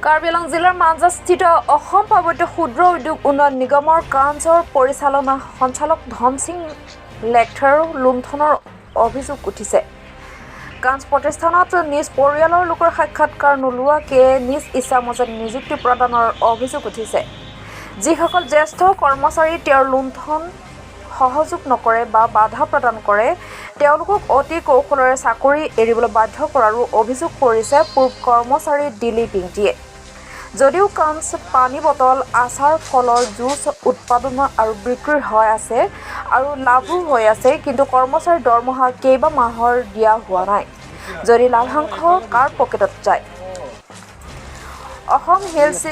কাৰ্বি আংলং জিলাৰ মাঞ্জাস্থিত অসম পাৰ্বত্য ক্ষুদ্ৰ উদ্যোগ উন্নয়ন নিগমৰ কাঞ্চৰ পৰিচালনা সঞ্চালক ধন সিং লেখাৰ লুণ্ঠনৰ অভিযোগ উঠিছে। কাঞ্চ প্ৰতিষ্ঠানত নিজ পৰিয়ালৰ লোকৰ সাক্ষাৎকাৰ নোলোৱাকে নিজ ইচ্ছামতে নিযুক্তি প্ৰদানৰ অভিযোগ উঠিছে। যিসকল জ্যেষ্ঠ কৰ্মচাৰী তেওঁৰ লুণ্ঠন সহযোগ নকৰে বা বাধা প্ৰদান কৰে তেওঁলোকক অতি কৌশলেৰে চাকৰি এৰিবলৈ বাধ্য কৰাৰো অভিযোগ কৰিছে পূৰ্ব কৰ্মচাৰী দিলীপ ইংতিয়ে। যদিও কাঞ্চ পানী বটল আচাৰ ফলৰ জুচ উৎপাদন আৰু বিক্ৰী হৈ আছে আৰু লাভো হৈ আছে, কিন্তু কৰ্মচাৰীৰ দৰমহা কেইবা মাহৰ দিয়া হোৱা নাই। যদি লাভাংশ কাৰ পকেটত যায়? Assam hills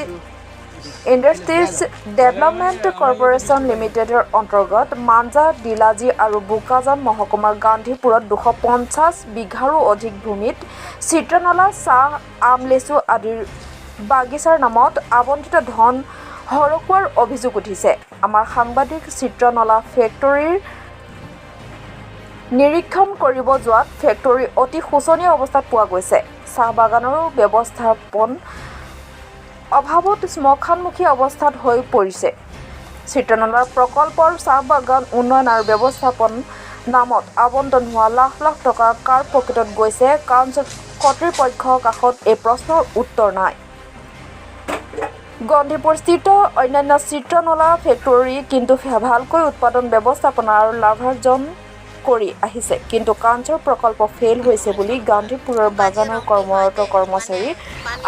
industries development corporation লিমিটেডৰ অন্তৰ্গত মাঞ্জা, ডিলাজী আৰু বোকাজান মহকুমাৰ গান্ধীপুৰত 250 বিঘাৰো অধিক ভূমিত চিত্ৰনলা, চাহ, আম, লেচু আদিৰ বাগিচাৰ নামত আবণ্টিত ধন হৰকুৱাৰ অভিযোগ উঠিছে। আমাৰ সাংবাদিক চিত্ৰনলা ফেক্টৰীৰ নিৰীক্ষণ কৰিব যোৱাত ফেক্টৰী অতি শোচনীয় অৱস্থাত পোৱা গৈছে। চাহ বাগানৰো ব্যৱস্থাপন অভাৱত শ্মশানমুখী অৱস্থাত হৈ পৰিছে। চিত্ৰনলাৰ প্ৰকল্পৰ চাহ বাগান উন্নয়ন আৰু ব্যৱস্থাপন নামত আবণ্টন হোৱা লাখ লাখ টকা কাৰ পকেটত গৈছে? কাঞ্চ কৰ্তৃপক্ষৰ কাষত এই প্ৰশ্নৰ উত্তৰ নাই। গন্ধীপুৰস্থিত অন্যান্য চিত্ৰনলা ফেক্টৰী কিন্তু ভালকৈ উৎপাদন ব্যৱস্থাপনা আৰু লাভাৰ্জন কৰি আহিছে, কিন্তু কাঞ্চৰ প্ৰকল্প ফেইল হৈছে বুলি গান্ধীপুৰৰ বাগানৰ কৰ্মৰত কৰ্মচাৰী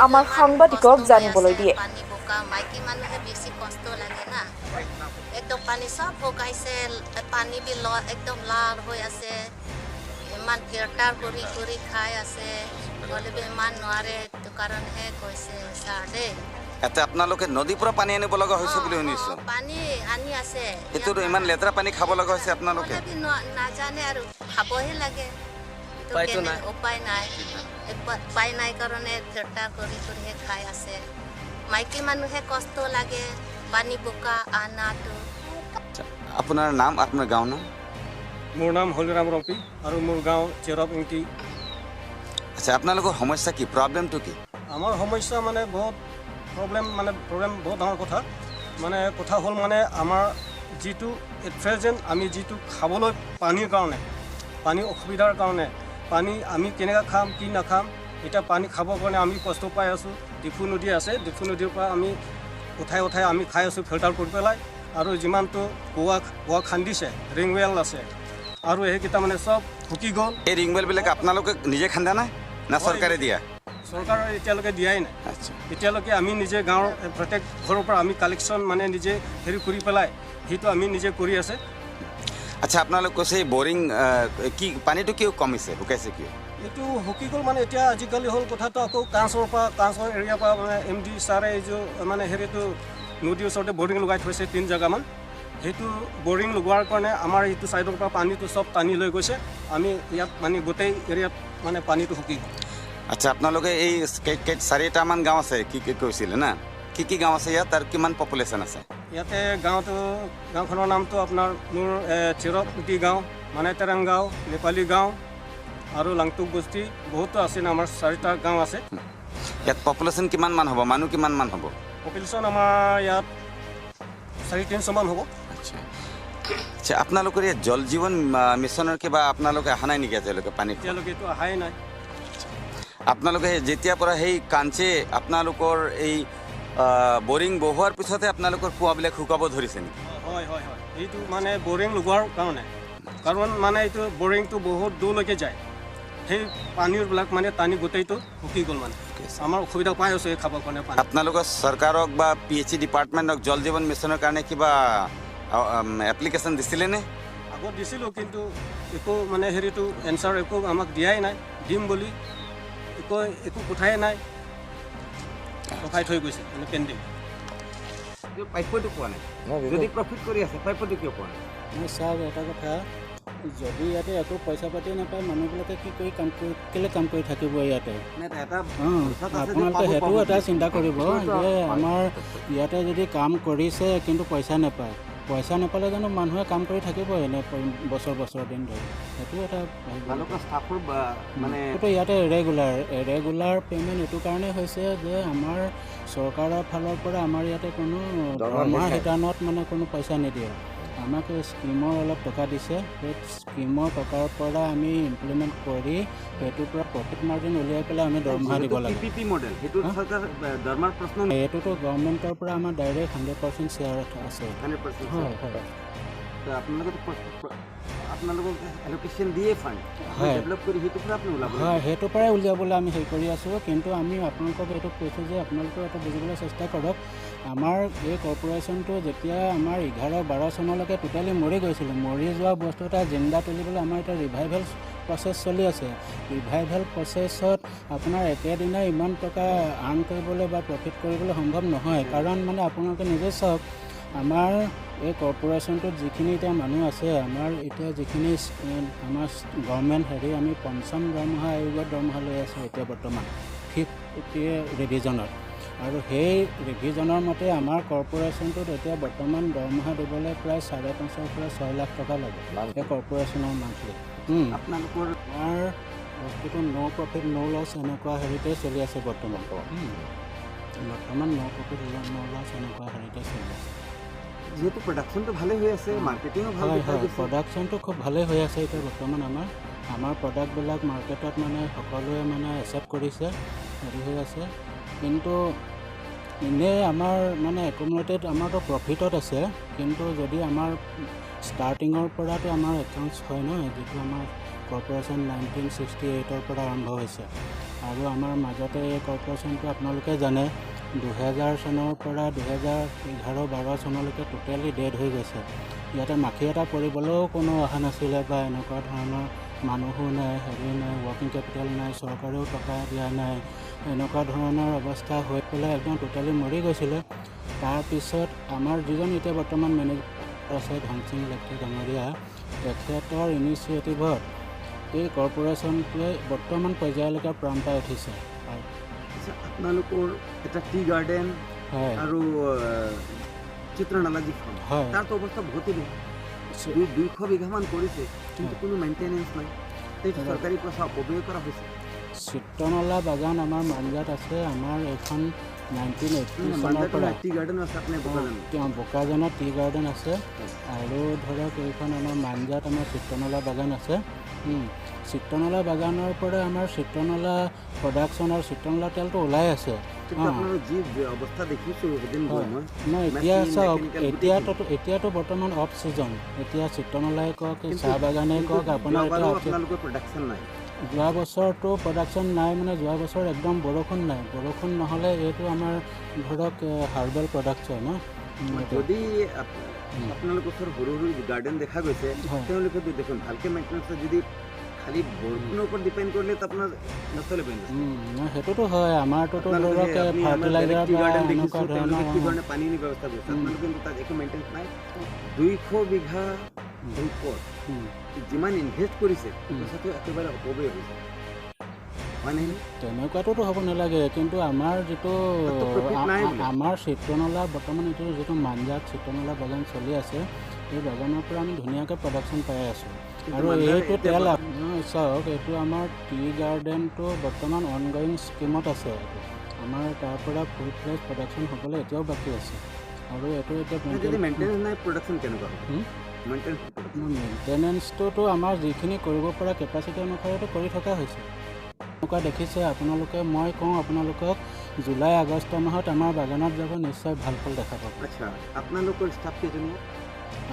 আমাৰ সাংবাদিকক জানিবলৈ দিয়ে। মাইকী মানুহে বেছি কষ্ট লাগে না, একদম পানী চব শুকাইছে, পানী বি একদম লাল হৈ আছে, ইমান ফিল্টাৰ কৰি কৰি খাই আছে, হ'লেও ইমান নোৱাৰে, সেইটো কাৰণেহে কৈছে ছাৰ দেই। এটা আপোনালোকে নদীৰ পৰা পানী আনিব লগা হৈছে বুলি শুনিছো। পানী আনি আছে, এইটো ইমান লেতেৰা পানী খাব লগা হৈছে আপোনালোকে? নাজানে আৰু খাবহে লাগে, উপায় নাই কাৰণে ফিল্টাৰ কৰি কৰিহে খাই আছে। মাইকী মানুহে কষ্ট লাগে পানী বোকা আনাটো। আপোনাৰ নাম, আপোনাৰ গাঁও নাম? মোৰ নাম হলিৰাম ৰম্পী আৰু মোৰ গাঁও চেৰপ ইংটি। আচ্ছা, আপোনালোকৰ সমস্যা কি, প্ৰব্লেমটো কি? আমাৰ সমস্যা মানে বহুত প্ৰব্লেম বহুত ডাঙৰ কথা। মানে কথা হ'ল মানে আমাৰ যিটো এট প্ৰেজেণ্ট আমি যিটো খাবলৈ পানীৰ কাৰণে, পানীৰ অসুবিধাৰ কাৰণে, পানী আমি কেনেকৈ খাম কি নাখাম, এতিয়া পানী খাবৰ কাৰণে আমি কষ্ট পাই আছোঁ। ডিফু নদী আছে, ডিফু নদীৰ পৰা আমি উঠাই আমি খাই আছোঁ ফিল্টাৰ কৰি পেলাই। আৰু যিমানটো কুঁৱা খান্দিছে, ৰিং ৱেল আছে, আৰু সেইকেইটা মানে চব শুকি গ'ল। এই ৰিং ৱেলবিলাক আপোনালোকে নিজে খান্দা নাই না চৰকাৰে দিয়া? চৰকাৰে এতিয়ালৈকে দিয়াই নাই। আচ্ছা, এতিয়ালৈকে আমি নিজে গাঁৱৰ প্ৰত্যেক ঘৰৰ পৰা আমি কালেকশ্যন মানে নিজে হেৰি কৰি পেলাই সেইটো আমি নিজে কৰি আছে। আচ্ছা, আপোনালোক কৈছে এই বৰিং কি পানীটো কিয় কমিছে, শুকাইছে কিয়? এইটো শুকি গ'ল মানে এতিয়া আজিকালি হ'ল কথাটো আকৌ কাঞ্চৰ এৰিয়াৰ পৰা মানে MD ছাৰে এই যে মানে হেৰিটো নদীৰ ওচৰতে বৰিং লগাই থৈছে 3 জেগামান। সেইটো বৰিং লগোৱাৰ কাৰণে আমাৰ এইটো ছাইডৰ পৰা পানীটো চব টানি লৈ গৈছে। আমি ইয়াত মানে গোটেই এৰিয়াত মানে পানীটো শুকি গ'ল। আচ্ছা, আপোনালোকে এই 4টামান গাঁও আছে কি কৈছিলে না, কি গাঁও আছে ইয়াত আৰু কিমান পপুলেশ্যন আছে? ইয়াতে গাঁওখনৰ নামটো আপোনাৰ মোৰ চিৰপটি গাঁও, মানেতেৰাং গাঁও, নেপালী গাঁও আৰু লাংটুক বস্তি বহুতো আছে না, আমাৰ 4টা গাঁও আছে। ইয়াত পপুলেশ্যন কিমানমান হ'ব, মানুহ কিমানমান হ'ব? পপুলেশ্যন আমাৰ ইয়াত 350 মান হ'ব। আচ্ছা, আপোনালোকৰ ইয়াত জল জীৱন মিছনৰ কিবা আপোনালোকে অহা নাই নেকি এতিয়ালৈকে পানী? এতিয়ালৈকেতো অহাই নাই। আপোনালোকে যেতিয়াৰ পৰা সেই কাঞ্চে আপোনালোকৰ এই বৰিং বহোৱাৰ পিছতে আপোনালোকৰ কুঁৱাবিলাক শুকাব ধৰিছে নেকি? হয়, এইটো মানে বৰিং লগোৱাৰ কাৰণে, কাৰণ মানে এইটো বৰিংটো বহুত দূৰলৈকে যায়, সেই পানীবিলাক মানে টানি গোটেইটো শুকি গ'ল। মানে আমাৰ অসুবিধা পাই আছোঁ এই খাবৰ কাৰণে পানী। আপোনালোকৰ চৰকাৰক বা PHC ডিপাৰ্টমেণ্টক জল জীৱন মিছনৰ কাৰণে কিবা এপ্লিকেশ্যন দিছিলে নে? আগত দিছিলোঁ, কিন্তু একো মানে হেৰিটো এনচাৰ একো আমাক দিয়াই নাই। দিম বুলি একো কথাই নাই, ৰখাই থৈ গৈছে মানে পেণ্ডিং। প্ৰাপ্যটো পোৱা নাই, যদি প্ৰফিট কৰি আছে প্ৰাপ্যটো কিয় পোৱা নাই? ছাৰ, এটা কথা, যদি ইয়াতে একো পইচা পাতি নাপায় মানুহবিলাকে কি কৰি কেলৈ কাম কৰি থাকিব ইয়াতে? আপোনালোকে সেইটো এটা চিন্তা কৰিব যে আমাৰ ইয়াতে যদি কাম কৰিছে কিন্তু পইচা নাপায়, পইচা নাপালে জানো মানুহে কাম কৰি থাকিব এনে বছৰ দিন ধৰি সেইটো এটা ষ্টাফৰ মানে এইটো ইয়াতে ৰেগুলাৰ পে'মেণ্ট এইটো কাৰণেই হৈছে যে আমাৰ চৰকাৰৰ ফালৰ পৰা আমাৰ ইয়াতে কোনো দৰমহা ৰিটাৰ্ণত মানে কোনো পইচা নিদিয়ে আমাক স্কিমৰ অলপ টকা দিছে সেই স্কিমৰ টকাৰ পৰা আমি ইমপ্লিমেণ্ট কৰি সেইটোৰ পৰা প্ৰফিট মাৰ্জিন উলিয়াই পেলাই আমি দৰমহা দিব লাগে এইটোতো গভৰ্ণমেণ্টৰ পৰা আমাৰ ডাইৰেক্ট 100% শ্বেয়াৰ আছে হয় হয় সেইটোৰ পৰাই উলিয়াবলৈ আমি হেৰি কৰি আছোঁ কিন্তু আমি আপোনালোকক এইটো কৈছোঁ যে আপোনালোকে এইটো বুজিবলৈ চেষ্টা কৰক আমাৰ এই কৰ্পৰেশ্যনটো যেতিয়া আমাৰ 11-12 চনলৈকে টোটেলি মৰি গৈছিলোঁ মৰি যোৱা বস্তু এটা জিন্দা তুলিবলৈ আমাৰ এতিয়া ৰিভাইভেল প্ৰচেছ চলি আছে ৰিভাইভেল প্ৰচেছত আপোনাৰ একেদিনাই ইমান টকা আৰ্ণ কৰিবলৈ বা প্ৰফিট কৰিবলৈ সম্ভৱ নহয় কাৰণ মানে আপোনালোকে নিজে চাওক আমাৰ এই কৰ্পৰেশ্যনটোত যিখিনি এতিয়া মানুহ আছে আমাৰ এতিয়া যিখিনি আমাৰ গভৰ্ণমেণ্ট আমি 5ম দৰমহা আয়োগত দৰমহা লৈ আছোঁ এতিয়া বৰ্তমান 5th ৰিভিজনত আৰু সেই ৰিভিজনৰ মতে আমাৰ কৰ্পৰেশ্যনটোত এতিয়া বৰ্তমান দৰমহা দিবলৈ প্ৰায় 5.5 পৰা 6 লাখ টকা লাগে এই কৰ্পৰেশ্যনৰ মান্থলি আপোনালোকৰ আমাৰ বস্তুটো ন' প্ৰফিট ন' লছ এনেকুৱা হেৰিতে চলি আছে বৰ্তমান ন' প্ৰফিট ন' লছ এনেকুৱা হেৰিতে চলি আছে যিহেতু প্ৰডাকশ্যনটো ভালেই হৈ আছে মাৰ্কেটিঙো হয় প্ৰডাকশ্যনটো খুব ভালেই হৈ আছে এতিয়া বৰ্তমান আমাৰ প্ৰডাক্টবিলাক মাৰ্কেটত মানে সকলোৱে মানে একচেপ্ট কৰিছে হেৰি হৈ আছে কিন্তু এনেই আমাৰ মানে একুমুলেটেড আমাৰতো প্ৰফিটত আছে কিন্তু যদি আমাৰ ষ্টাৰ্টিঙৰ পৰাতো আমাৰ একাউণ্টছ হয় ন যিটো আমাৰ কৰ্পৰেশ্যন 1968ৰ পৰা আৰম্ভ হৈছে আৰু আমাৰ মাজতে এই কৰ্পৰেশ্যনটো আপোনালোকে জানে 2000 চনৰ পৰা 2011-12 চনলৈকে টোটেলি ডেড হৈ গৈছে ইয়াতে মাখি এটা পৰিবলৈও কোনো অহা নাছিলে বা এনেকুৱা ধৰণৰ মানুহো নাই হেৰি নাই ৱৰ্কিং কেপিটেল নাই চৰকাৰেও টকা দিয়া নাই এনেকুৱা ধৰণৰ অৱস্থা হৈ পেলাই একদম টোটেলি মৰি গৈছিলে তাৰপিছত আমাৰ যিজন এতিয়া বৰ্তমান মেনেজাৰ আছে ধনসিং লেকথি ডাঙৰীয়া তেখেতৰ ইনিচিয়েটিভত এই কৰ্পৰেশ্যনটোৱে বৰ্তমান পৰ্যায়লৈকে প্ৰাণ পাই উঠিছে আপোনালোকৰ এটা টি গাৰ্ডেন আৰু চিত্ৰনালা যিখন তাৰ অৱস্থা বহুতেই বেয়া 200 বিঘামান কৰিছে কিন্তু কোনো মেইনটেনেন্স নাই চৰকাৰী পইচা অপব্যয় কৰা হৈছে চিত্ৰনলা বাগান আমাৰ মাঞ্জাত আছে আমাৰ এইখন 1980 চনৰ পৰা টি গাৰ্ডেন আছে বোকাজানত টি গাৰ্ডেন আছে আৰু ধৰক এইখন আমাৰ মাঞ্জাত আমাৰ চিত্ৰনলা বাগান আছে চিত্ৰনলা বাগানৰ পৰা আমাৰ চিত্ৰনলা প্ৰডাকশ্যন আৰু চিত্ৰনলা তেলটো ওলাই আছে যি অৱস্থা দেখিছোঁ এতিয়া চাওক এতিয়াতো বৰ্তমান অফ ছিজন এতিয়া চিত্ৰনলাই কওক চাহ বাগানেই কওক আপোনাৰ প্ৰডাকশ্যন নাই যোৱা বছৰটো প্ৰডাকশ্যন নাই মানে যোৱা বছৰ একদম বৰষুণ নাই বৰষুণ নহ'লে এইটো আমাৰ ধৰক হাৰ্বেল প্ৰডাক্ট হয় ন যদি আপোনালোকৰ ওচৰত সৰু গাৰ্ডেন দেখা গৈছে তেওঁলোকে দেখোন ভালকৈ মেইনটেনেন্স যদি খালি বৰষুণৰ ওপৰত ডিপেণ্ড কৰিলে আপোনাৰ নচলিব সেইটোতো হয় আমাৰতো ধৰক ফাৰ্টিলাইজাৰ পানীৰ ব্যৱস্থা কৰিছে আপোনালোকে কিন্তু তাত একো মেইনটেনেন্স নাই 200 বিঘা ওপৰত যিমান ইনভেষ্ট কৰিছে পইচাটো একেবাৰে অপব্যয় হৈছে তেনেকুৱাটোতো হ'ব নালাগে কিন্তু আমাৰ যিটো আমাৰ চিত্ৰনলা বৰ্তমান এইটো যিটো মাঞ্জাত চিত্ৰনলা বাগান চলি আছে এই বাগানৰ পৰা আমি ধুনীয়াকৈ প্ৰডাকশ্যন পাই আছোঁ আৰু এইটো তেল চাওক এইটো আমাৰ টি গাৰ্ডেনটো বৰ্তমান অনগয়িং স্কিমত আছে এইটো আমাৰ তাৰ পৰা ফুল ফ্লেজ প্ৰডাকশ্যন হ'বলৈ এতিয়াও বাকী আছে আৰু এইটো এতিয়া মেইনটেনেন্সটোতো আমাৰ যিখিনি কৰিব পৰা কেপাচিটি অনুসাৰেতো কৰি থকা হৈছে এনেকুৱা দেখিছে আপোনালোকে মই কওঁ আপোনালোকক জুলাই আগষ্ট মাহত আমাৰ বাগানত যাব নিশ্চয় ভাল ফল দেখা পাব আপোনালোকৰ ষ্টাফ কেইজনী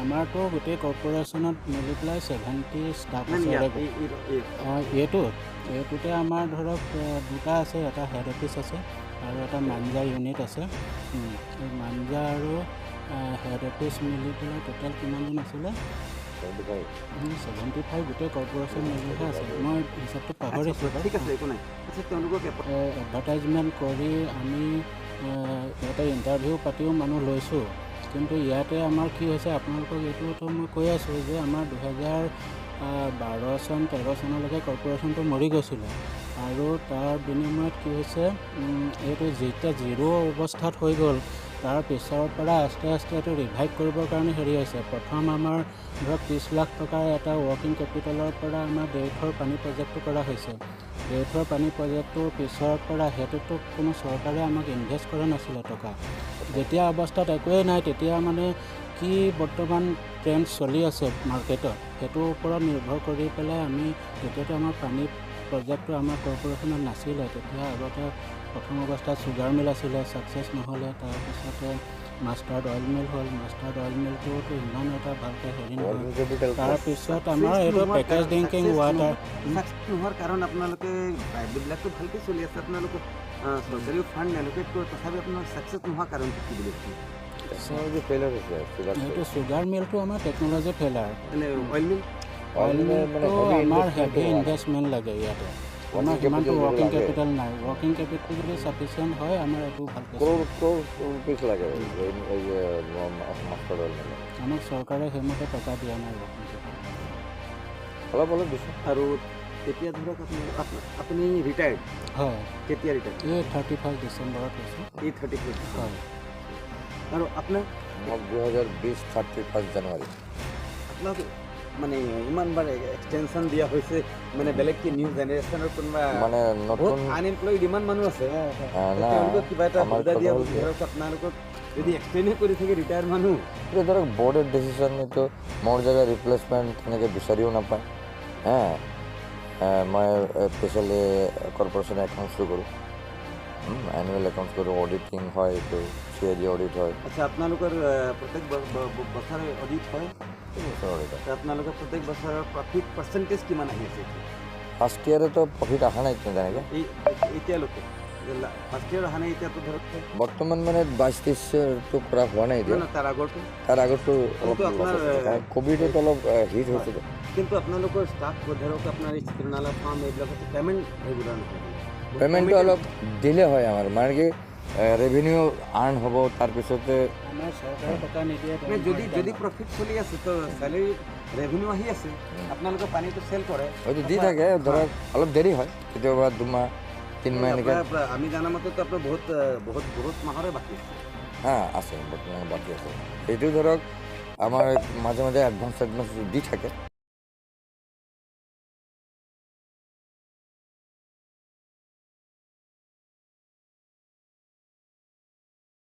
আমাৰতো গোটেই কৰ্পৰেশ্যনত মিলি পেলাই 70 ষ্টাফ আছে এইটোতে আমাৰ ধৰক দুটা আছে এটা হেড অফিচ আছে আৰু এটা মাঞ্জা ইউনিট আছে এই মাঞ্জা আৰু হেড অফিচ মিলি পেলাই টোটেল কিমানজন আছিলে 75 গোটেই কৰ্পৰেশ্যন মিলিহে আছে মই হিচাপটো পাহৰিছোঁ এডভাৰটাইজমেণ্ট কৰি আমি ইয়াতে ইণ্টাৰভিউ পাতিও মানুহ লৈছোঁ কিন্তু ইয়াতে আমাৰ কি হৈছে আপোনালোকক এইটোতো মই কৈ আছোঁ যে আমাৰ 2012 চন 13 চনলৈকে কৰ্পৰেশ্যনটো মৰি গৈছিলে আৰু তাৰ বিনিময়ত কি হৈছে এইটো যেতিয়া জিৰ' অৱস্থাত হৈ গ'ল তাৰ পিছৰ পৰা আস্তে আস্তে এইটো ৰিভাইভ কৰিবৰ কাৰণে হেৰি হৈছে। প্ৰথম আমাৰ ধৰক 30 লাখ টকাৰ এটা ৱৰ্কিং কেপিটেলৰ পৰা আমাৰ দেউথৰ পানী প্ৰজেক্টটো কৰা হৈছে। দেউথৰ পানী প্ৰজেক্টটোৰ পিছৰ পৰা সেইটোতো কোনো চৰকাৰে আমাক ইনভেষ্ট কৰা নাছিলে টকা। যেতিয়া অৱস্থাত একোৱেই নাই তেতিয়া মানে কি বৰ্তমান ট্ৰেণ্ড চলি আছে মাৰ্কেটত সেইটোৰ ওপৰত নিৰ্ভৰ কৰি পেলাই আমি তেতিয়াতো আমাৰ পানী প্ৰজেক্টটো আমাৰ কৰ্পৰেশ্যনত নাছিলে। তেতিয়া আগতে প্ৰথম অৱস্থাত চুগাৰ মিল আছিলে, ছাকচেছ নহ'লে। তাৰপিছতে মাষ্টাৰ্ড অইল মিল হ'ল। মাষ্টাৰ্ড অইল মিলটোতো ইমান এটা ভালকৈ হেৰি নহয়। তাৰপিছত আমাৰ এইটো পেকেজ ড্ৰিংকিং ৱাটাৰ নোহোৱাৰ কাৰণ আপোনালোকে প্ৰাইভেটবিলাকতো ভালকৈ চলি আছে, আপোনালোকে চৰকাৰীও ফাণ্ড এল'কেট কৰে, তথাপি আপোনাৰ ছাকচেছ নোহোৱা কাৰণটো কি বুলি এইটো চুগাৰ মিলটো আমাৰ টেকন'লজি ফেইলাৰ। মানে অইল মিল মিলটো আমাৰ হেভি ইনভেষ্টমেণ্ট লাগে ইয়াতে। আমাৰ সিমানটো ৱৰ্কিং কেপিটেল নাই। ৱৰ্কিং কেপিটেল যদি চাফিচিয়েণ্ট হয় আমাৰ এইটো ভালকৈ আমাক চৰকাৰে সেইমতে টকা দিয়া নাই ৱৰ্কিং কেপিটেল। আৰু এতিয়া ধৰক আপুনি ৰিটায়াৰ্ড হয়। কেতিয়া ৰিটায়াৰ্ড? এই 31 ডিচেম্বৰত হৈছে। এই 31 হয়। আৰু আপোনাৰ 2020 31 জানুৱাৰী। আপোনাক মানে ইমানবাৰ এক্সটেনশ্যন দিয়া হৈছে, মানে বেলেগ কি নিউ জেনেৰেশ্যনৰ কোনোবা মানে নতুন আনএমপ্লয়েড ইমান মানুহ আছে, না তেওঁলোকক কিবা এটা আমাৰ সুবিধা দিয়া কথা হ'ল কি, ধৰক আপোনালোকক যদি এক্সটেণ্ডে কৰি থাকে ৰিটায়াৰ মানুহ, এতিয়া ধৰক বৰ্ডৰ ডিচিশ্যন এইটো মোৰ জেগা ৰিপ্লেচমেণ্ট তেনেকৈ বিচাৰিও নাপায়। মই স্পেচিয়েলি কৰ্পৰেশ্যনে একাউণ্টছটো কৰোঁ, এনুৱেল একাউণ্টছ কৰোঁ, অডিটিং হয়, এইটো CAG অডিট হয়। আচ্ছা, আপোনালোকৰ প্ৰত্যেক বছৰে অডিট হয়? আপোনালোকৰ প্ৰত্যেক বছৰৰ প্ৰফিট পাৰ্চেণ্টেজ কিমান আহি আছে? ফাৰ্ষ্ট ইয়াৰেতো প্ৰফিট অহা নাই তেনেকৈ এতিয়ালৈকে ফাৰ্ষ্ট ইয়াৰ অহা নাই। এতিয়াতো ধৰক বৰ্তমান মানে 22-23টো কৰা হোৱা নাই এতিয়া। তাৰ আগৰটো অলপ ক'ভিডত অলপ হিট হৈছিলে। কিন্তু আপোনালোকৰ ষ্টাফ ধৰক আপোনাৰ এই চিত্ৰনালা ফাৰ্ম এইবিলাকত পে'মেণ্ট ৰেগুলাৰ নহয়, পে'মেণ্টটো অলপ ডিলে হয় আমাৰ, মানে কি ৰেভিনিউ আৰ্ণ হ'ব, তাৰপিছতে আমাৰ চৰকাৰে টকা নিদিয়ে। যদি প্ৰফিট চলি আছে তো চেলেৰি ৰেভিনিউ আহি আছে, আপোনালোকে পানীটো চেল কৰে, হয়তো দি থাকে, ধৰক অলপ দেৰি হয়, কেতিয়াবা 2 মাহ 3 মাহ এনেকৈ। আমি জানা মতেতো আপোনাৰ বহুত মাহৰে বাকী আছে। আছে বৰ্তমান বাকী আছে। সেইটো ধৰক আমাৰ মাজে মাজে এডভান্স দি থাকে।